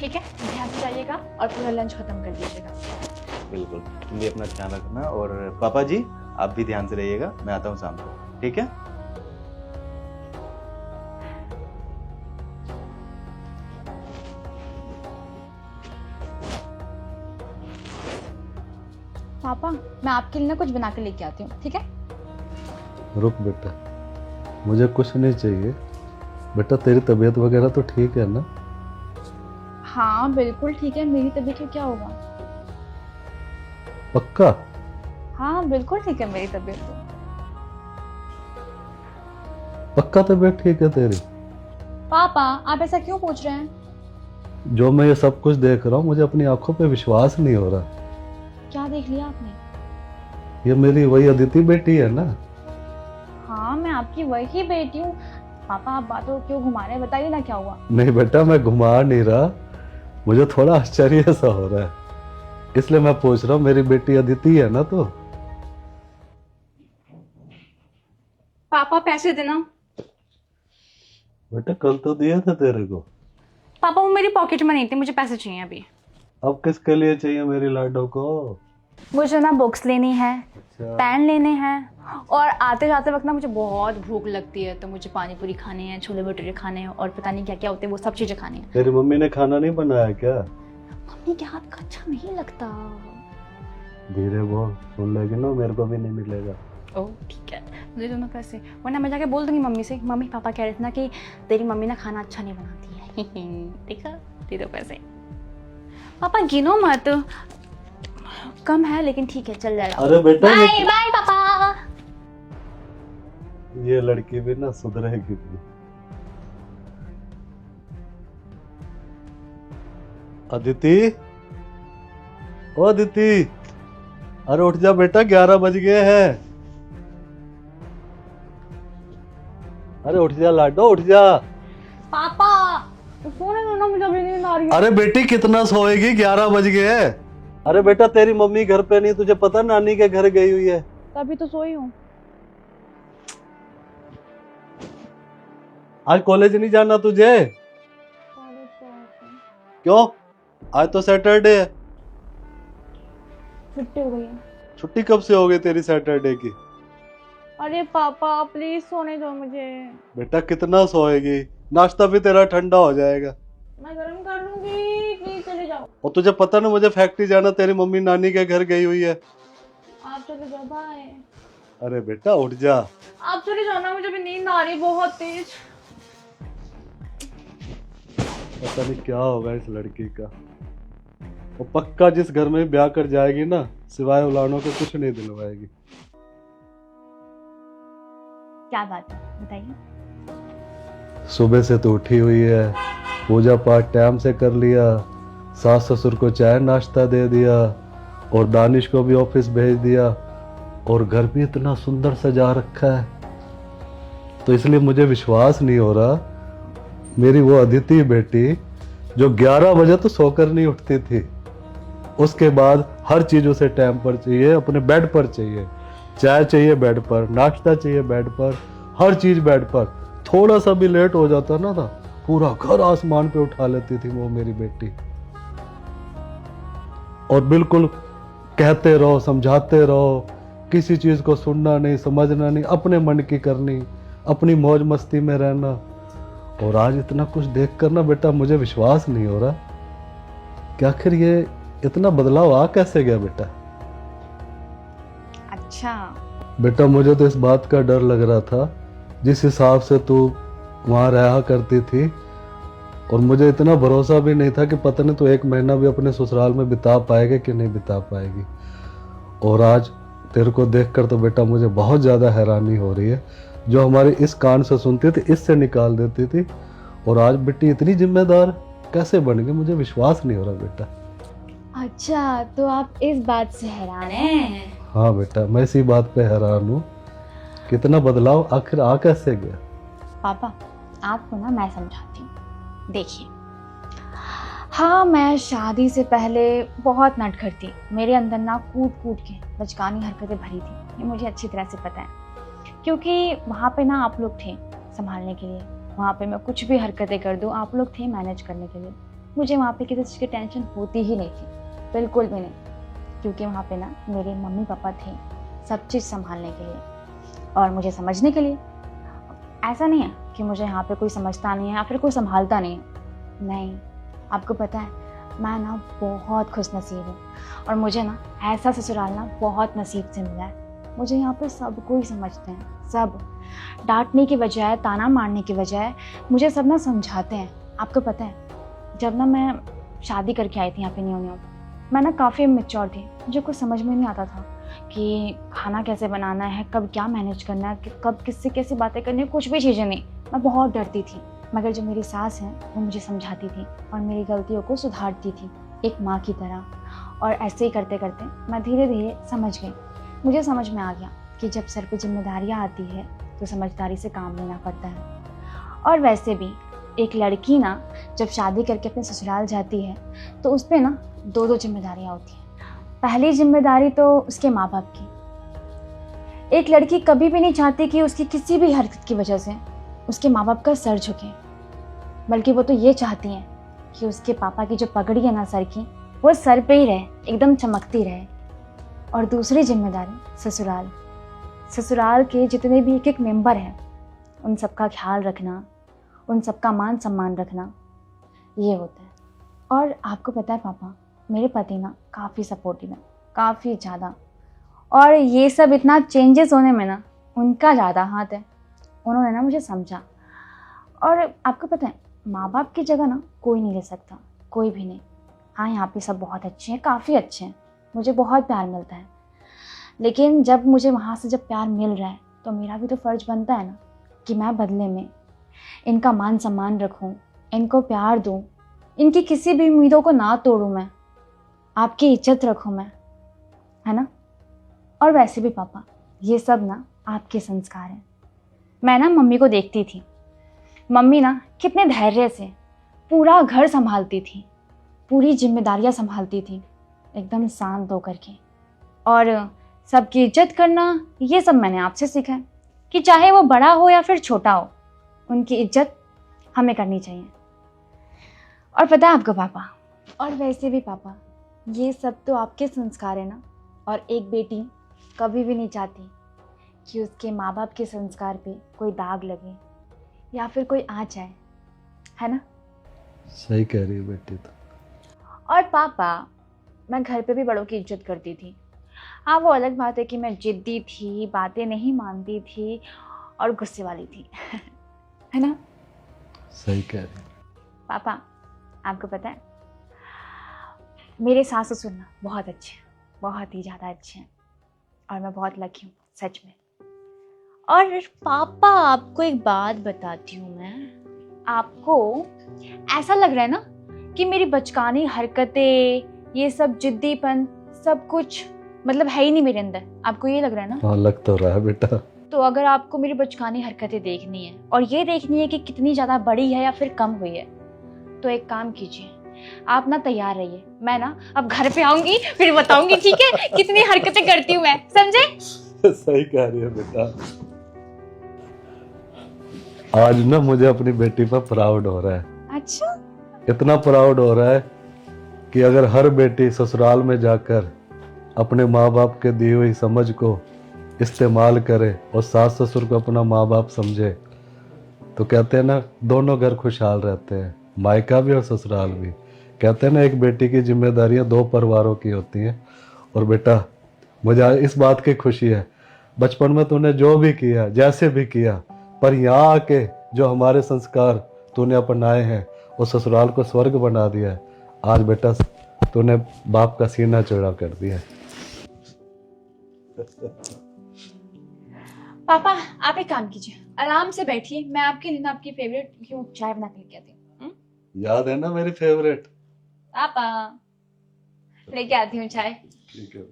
ठीक है, ध्यान से जाइएगा और पूरा लंच खत्म कर दीजिएगा। बिल्कुल, तुम भी अपना ध्यान रखना और पापा जी आप भी ध्यान से रहिएगा। मैं आता हूँ शाम को, ठीक है? पापा, मैं आपके लिए ना कुछ बना के लेके आती हूँ, ठीक है? रुक बेटा, मुझे कुछ नहीं चाहिए बेटा। तेरी तबीयत वगैरह तो ठीक है ना? हाँ बिल्कुल ठीक है, मेरी तबीयत को क्या होगा? पक्का? हाँ बिल्कुल ठीक है मेरी तबीयत तो। पक्का तबीयत ठीक है तेरी? पापा आप ऐसा क्यों पूछ रहे हैं? जो मैं ये सब कुछ देख रहा हूँ मुझे अपनी आंखों पे विश्वास नहीं हो रहा। क्या देख लिया आपने? ये मेरी वही अदिति बेटी है ना? हाँ मैं आपकी वही बेटी हूँ। पापा आप बातों क्यों घुमा रहे हैं, बताइए ना क्या हुआ? नहीं बेटा, मैं घुमा नहीं रहा, मुझे थोड़ा आश्चर्य सा हो रहा है, इसलिए मैं पूछ रहा हूँ मेरी बेटी अदिति है ना? तो पापा पैसे देना। बेटा कल तो दिए थे तेरे को। पापा वो मेरी पॉकेट में नहीं थे, मुझे पैसे चाहिए अभी। अब किसके लिए चाहिए मेरी लाडो को? मुझे ना बुक्स लेनी है, अच्छा। पेन लेने हैं, और आते जाते वक्त ना मुझे बहुत भूख लगती है, तो मुझे पानी पूरी खाने हैं, छोले भटूरे खाने हैं, और पता नहीं क्या क्या होते हैं, वो सब चीजें खानी है। तेरी मम्मी ने खाना नहीं बनाया क्या? मम्मी के हाथ का अच्छा नहीं लगता। धीरे बोल, सुन लेगी ना, मेरे को भी नहीं मिलेगा। ओह ठीक है, मुझे दोनों पैसे, वरना मैं जाके बोल दूंगी मम्मी से, मम्मी पापा कह रहे थे ना कि तेरी मम्मी ना खाना अच्छा नहीं बनाती है। ठीक है, दे दो पैसे। पापा गिनो मत, कम है लेकिन ठीक है चल जाएगा। अरे बेटा बाय बाय पापा। ये लड़की भी ना सुधरेगी भी। अदिति, ओ अदिति, अरे उठ जा बेटा, 11 बज गए हैं। अरे उठ जा लाडो, उठ जा। पापा सोने दो ना, मुझे अभी नींद आ रही है। अरे बेटी कितना सोएगी, 11 बज गए हैं। अरे बेटा तेरी मम्मी घर पे नहीं, तुझे पता नानी के घर गई हुई है। तभी तो सोई हूँ। आज कॉलेज नहीं जाना तुझे? क्यों? आज तो सैटरडे है। छुट्टी हो गई है। छुट्टी कब से हो गई तेरी सैटरडे की? अरे पापा प्लीज सोने दो मुझे। बेटा कितना सोएगी, नाश्ता भी तेरा ठंडा हो जाएगा। मैं गर्म कर लूंगी, प्लीज चले जाओ। और तुझे पता ना मुझे फैक्ट्री जाना, तेरी मम्मी नानी के घर गई हुई है। आप चले जाओ, बाय। अरे बेटा उठ जा। आप चले जाओ ना, मुझे भी नींद आ रही है बहुत तेज। पता नहीं क्या होगा इस लड़की का। वो पक्का जिस घर में ब्याह कर जाएगी ना, सिवाय उलानों के कुछ नहीं दिलवाएगी। क्या बात है बताइए। सुबह से तो उठी हुई है, पूजा पाठ टाइम से कर लिया, सास ससुर को चाय नाश्ता दे दिया, और दानिश को भी ऑफिस भेज दिया, और घर भी इतना सुंदर सजा रखा है। तो इसलिए मुझे विश्वास नहीं हो रहा मेरी वो अदिति बेटी जो 11 बजे तो सोकर नहीं उठती थी, उसके बाद हर चीज उसे टाइम पर चाहिए, अपने बेड पर चाहिए, चाय चाहिए बेड पर, नाश्ता चाहिए बेड पर, हर चीज बेड पर। थोड़ा सा भी लेट हो जाता ना था, पूरा घर आसमान पे उठा लेती थी वो मेरी बेटी। और बिल्कुल कहते रहो, समझाते रहो, किसी चीज को सुनना नहीं, समझना नहीं, अपने मन की करनी, अपनी मौज मस्ती में रहना। और आज इतना कुछ देख कर ना बेटा मुझे विश्वास नहीं हो रहा कि आखिर ये इतना बदलाव आ कैसे गया बेटा। अच्छा बेटा मुझे तो इस बात का डर लग रहा था, जिस हिसाब से तू वहाँ रहा करती थी, और मुझे इतना भरोसा भी नहीं था कि पता नहीं तू 1 महीना भी अपने ससुराल में बिता पाएगी कि नहीं बिता पाएगी। और आज तेरे को देखकर तो बेटा मुझे बहुत ज़्यादा हैरानी हो रही है। जो हमारी इस कान से सुनती थी इससे निकाल देती थी, और आज बेटी इतनी जिम्मेदार कैसे बन गई, मुझे विश्वास नहीं हो रहा बेटा। अच्छा तो आप इस बात से हैरान हैं? हाँ बेटा मैं इसी बात पे हैरान हूँ, कितना बदलाव आखिर आ कैसे गया। पापा आपको ना मैं समझाती हूँ, देखिए। हाँ मैं शादी से पहले बहुत नटखट थी, मेरे अंदर ना कूट कूट के बचकानी हरकतें भरी थी, ये मुझे अच्छी तरह से पता है, क्योंकि वहाँ पे ना आप लोग थे संभालने के लिए। वहाँ पे मैं कुछ भी हरकतें कर दूँ आप लोग थे मैनेज करने के लिए। मुझे वहाँ पे किसी चीज़ की टेंशन होती ही नहीं थी, बिल्कुल भी नहीं, क्योंकि वहाँ पे ना मेरे मम्मी पापा थे सब चीज़ संभालने के लिए और मुझे समझने के लिए। ऐसा नहीं है कि मुझे यहाँ पे कोई समझता नहीं है या फिर कोई संभालता नहीं है, नहीं। आपको पता है मैं ना बहुत खुशनसीब हूँ और मुझे ना ऐसा ससुराल ना बहुत नसीब से मिला है। मुझे यहाँ पे सब कोई समझते हैं, सब डांटने की बजाय, ताना मारने की बजाय मुझे सब ना समझाते हैं। आपको पता है जब ना मैं शादी करके आई थी यहाँ पे न्यू, मैं ना काफ़ी इमेच्योर थी, मुझे कुछ समझ में नहीं आता था कि खाना कैसे बनाना है, कब क्या मैनेज करना है, कब किससे कैसी बातें करनी है, कुछ भी चीज़ें नहीं। मैं बहुत डरती थी, मगर जो मेरी सास है वो मुझे समझाती थी और मेरी गलतियों को सुधारती थी एक माँ की तरह। और ऐसे ही करते करते मैं धीरे धीरे समझ गई। मुझे समझ में आ गया कि जब सर पे जिम्मेदारियाँ आती है तो समझदारी से काम लेना पड़ता है। और वैसे भी एक लड़की ना जब शादी करके अपने ससुराल जाती है तो उस पर ना दो जिम्मेदारियाँ होती हैं। पहली जिम्मेदारी तो उसके माँ बाप की। एक लड़की कभी भी नहीं चाहती कि उसकी किसी भी हरकत की वजह से उसके माँ बाप का सर झुके, बल्कि वो तो ये चाहती हैं कि उसके पापा की जो पगड़ी है ना सर की, वो सर पे ही रहे, एकदम चमकती रहे। और दूसरी जिम्मेदारी ससुराल के जितने भी एक मेंबर हैं उन सबका ख्याल रखना, उन सबका मान सम्मान रखना, ये होता है। और आपको पता है पापा, मेरे पति ना काफ़ी सपोर्टिव है, काफ़ी ज़्यादा। और ये सब इतना चेंजेस होने में ना उनका ज़्यादा हाथ है। उन्होंने ना मुझे समझा। और आपको पता है माँ बाप की जगह ना कोई नहीं ले सकता, कोई भी नहीं। हाँ, यहाँ पे सब बहुत अच्छे हैं, काफ़ी अच्छे हैं, मुझे बहुत प्यार मिलता है। लेकिन जब मुझे वहाँ से जब प्यार मिल रहा है तो मेरा भी तो फ़र्ज़ बनता है ना कि मैं बदले में इनका मान सम्मान रखूं, इनको प्यार दूं, इनकी किसी भी उम्मीदों को ना तोड़ूं, मैं आपकी इज्जत रखूं मैं, है ना। और वैसे भी पापा ये सब ना आपके संस्कार हैं। मैं ना मम्मी को देखती थी, मम्मी ना कितने धैर्य से पूरा घर संभालती थी, पूरी जिम्मेदारियां संभालती थी, एकदम शांत होकर के। और सबकी इज्जत करना ये सब मैंने आपसे सीखा है कि चाहे वो बड़ा हो या फिर छोटा हो, उनकी इज्जत हमें करनी चाहिए। और पता है आपको पापा, और वैसे भी पापा ये सब तो आपके संस्कार है ना। और एक बेटी कभी भी नहीं चाहती कि उसके माँ बाप के संस्कार पे कोई दाग लगे या फिर कोई आ जाए, है ना। सही कह रही है बेटी तो। और पापा मैं घर पे भी बड़ों की इज्जत करती थी। हाँ, वो अलग बात है कि मैं जिद्दी थी, बातें नहीं मानती थी और गुस्से वाली थी है ना। सही कह रही है। पापा आपको पता है मेरे सास ससुर ना बहुत अच्छे हैं, बहुत ही ज़्यादा अच्छे हैं और मैं बहुत लकी हूँ सच में। और पापा आपको एक बात बताती हूँ मैं, आपको ऐसा लग रहा है ना कि मेरी बचकानी हरकतें, ये सब जिद्दीपन, सब कुछ मतलब है ही नहीं मेरे अंदर, आपको ये लग रहा है ना। हाँ, लग तो रहा है बेटा। तो अगर आपको मेरी बचकानी हरकतें देखनी है और ये देखनी है कि कितनी ज़्यादा बड़ी है या फिर कम हुई है, तो एक काम कीजिए, आप ना तैयार रहिए, मैं ना अब घर पे आऊंगी फिर बताऊंगी, ठीक है, कितनी हरकतें करती हूँ मैं, समझे। सही कह रही है बेटा। आज ना मुझे अपनी बेटी पर प्राउड हो रहा है। अच्छा, इतना प्राउड हो रहा है कि अगर हर बेटी ससुराल में जाकर अपने माँ बाप के दी हुई समझ को इस्तेमाल करे और सास ससुर को अपना माँ बाप समझे, तो कहते हैं ना दोनों घर खुशहाल रहते हैं, मायका भी और ससुराल भी। कहते हैं ना एक बेटी की जिम्मेदारियां दो परिवारों की होती हैं। और बेटा मुझे इस बात की खुशी है, बचपन में तूने जो भी किया, जैसे भी किया, पर यहाँ आके जो हमारे संस्कार तूने अपनाए हैं वो ससुराल को स्वर्ग बना दिया है। आज बेटा तूने बाप का सीना चौड़ा कर दिया है। पापा आप एक काम कीजिए, आराम से बैठिए, मैं आपके लिए ना आपकी फेवरेट क्यों चाय बना के लेके आती हूँ। याद है ना मेरी फेवरेट। पापा लेके आती हूँ चाय। ठीक है।